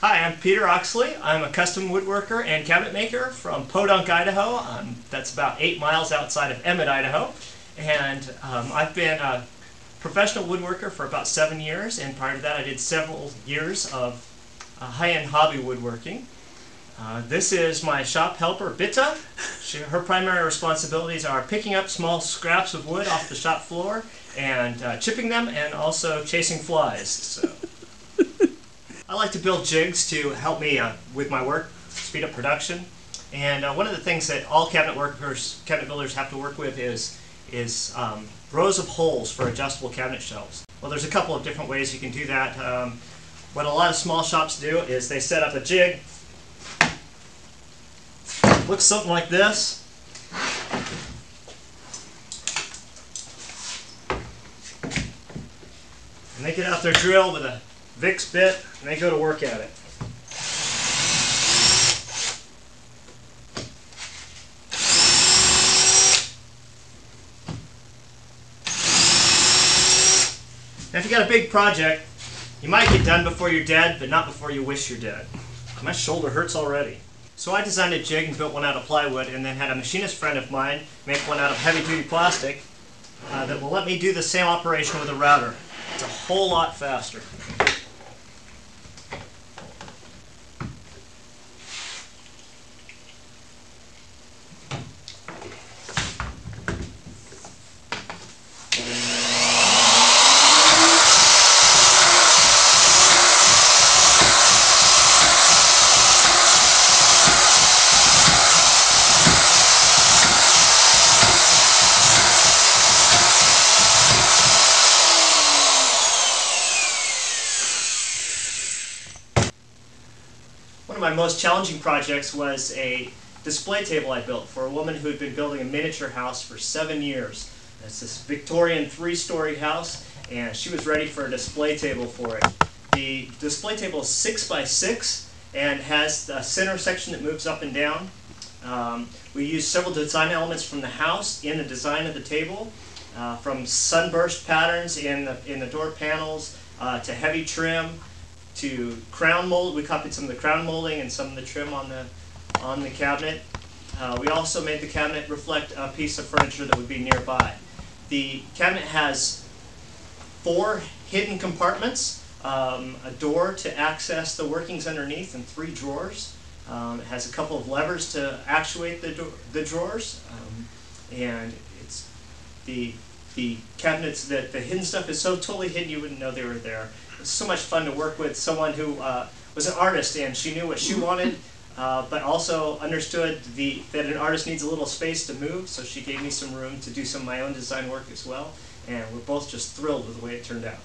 Hi, I'm Peter Oxley. I'm a custom woodworker and cabinet maker from Podunk, Idaho. That's about 8 miles outside of Emmett, Idaho. And I've been a professional woodworker for about 7 years, and prior to that I did several years of high-end hobby woodworking. This is my shop helper, Bitta. Her primary responsibilities are picking up small scraps of wood off the shop floor and chipping them, and also chasing flies. So I like to build jigs to help me with my work, speed up production. And one of the things that all cabinet builders have to work with is rows of holes for adjustable cabinet shelves. Well, there's a couple of different ways you can do that. What a lot of small shops do is they set up a jig. Looks something like this. And they get out their drill with a Vicks bit and they go to work at it. Now if you got a big project, you might get done before you're dead, but not before you wish you're dead. My shoulder hurts already. So I designed a jig and built one out of plywood, and then had a machinist friend of mine make one out of heavy-duty plastic that will let me do the same operation with a router. It's a whole lot faster. One of my most challenging projects was a display table I built for a woman who had been building a miniature house for 7 years. It's this Victorian 3-story house, and she was ready for a display table for it. The display table is 6 by 6 and has a center section that moves up and down. We used several design elements from the house in the design of the table, from sunburst patterns in the door panels to heavy trim, to crown mold. We copied some of the crown molding and some of the trim on the cabinet. We also made the cabinet reflect a piece of furniture that would be nearby. The cabinet has 4 hidden compartments, a door to access the workings underneath, and 3 drawers. It has a couple of levers to actuate the drawers, and it's the cabinets, the hidden stuff is so totally hidden you wouldn't know they were there. It's so much fun to work with someone who was an artist, and she knew what she wanted, but also understood that an artist needs a little space to move, so she gave me some room to do some of my own design work as well, and we're both just thrilled with the way it turned out.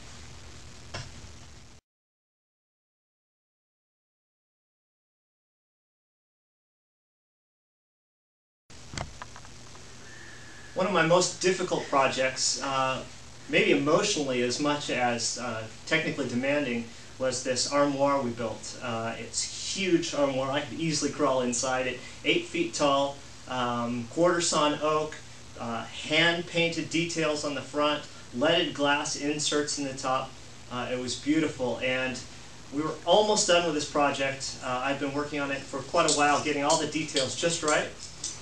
One of my most difficult projects, maybe emotionally as much as technically demanding, was this armoire we built. It's a huge armoire. I could easily crawl inside it. 8 feet tall, quarter sawn oak, hand-painted details on the front, leaded glass inserts in the top. It was beautiful, and we were almost done with this project. I've been working on it for quite a while, getting all the details just right,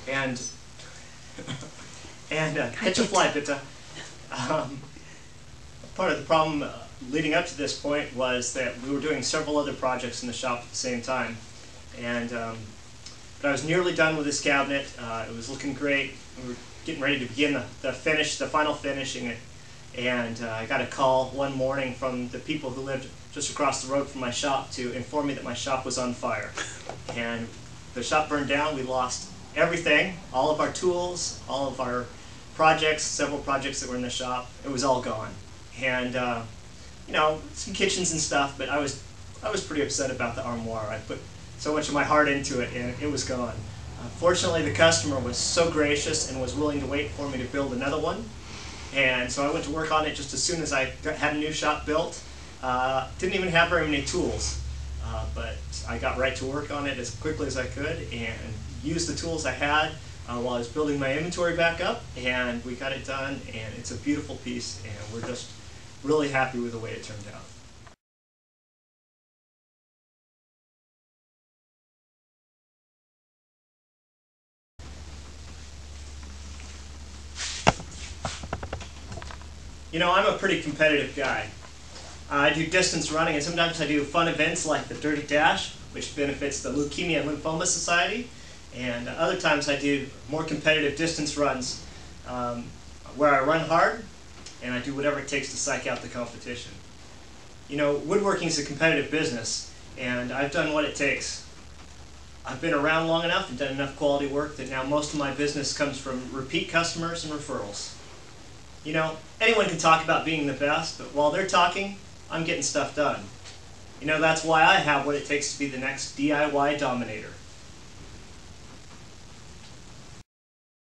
and catch a fly, Bitta. Part of the problem leading up to this point was that we were doing several other projects in the shop at the same time, and but I was nearly done with this cabinet. It was looking great. We were getting ready to begin the final finishing it, and I got a call one morning from the people who lived just across the road from my shop to inform me that my shop was on fire, and the shop burned down. We lost everything, all of our tools, all of our projects, several projects that were in the shop. It was all gone. And you know, some kitchens and stuff, but I was pretty upset about the armoire. I put so much of my heart into it, and it was gone. Fortunately, the customer was so gracious and was willing to wait for me to build another one, and so I went to work on it just as soon as I had a new shop built. Didn't even have very many tools, but I got right to work on it as quickly as I could and used the tools I had while I was building my inventory back up, and we got it done, and it's a beautiful piece, and we're just really happy with the way it turned out. You know, I'm a pretty competitive guy. I do distance running, and sometimes I do fun events like the Dirty Dash, which benefits the Leukemia and Lymphoma Society, and other times I do more competitive distance runs where I run hard and I do whatever it takes to psych out the competition. You know, woodworking is a competitive business, and I've done what it takes. I've been around long enough and done enough quality work that now most of my business comes from repeat customers and referrals. You know, anyone can talk about being the best, but while they're talking, I'm getting stuff done. You know, that's why I have what it takes to be the next DIY dominator.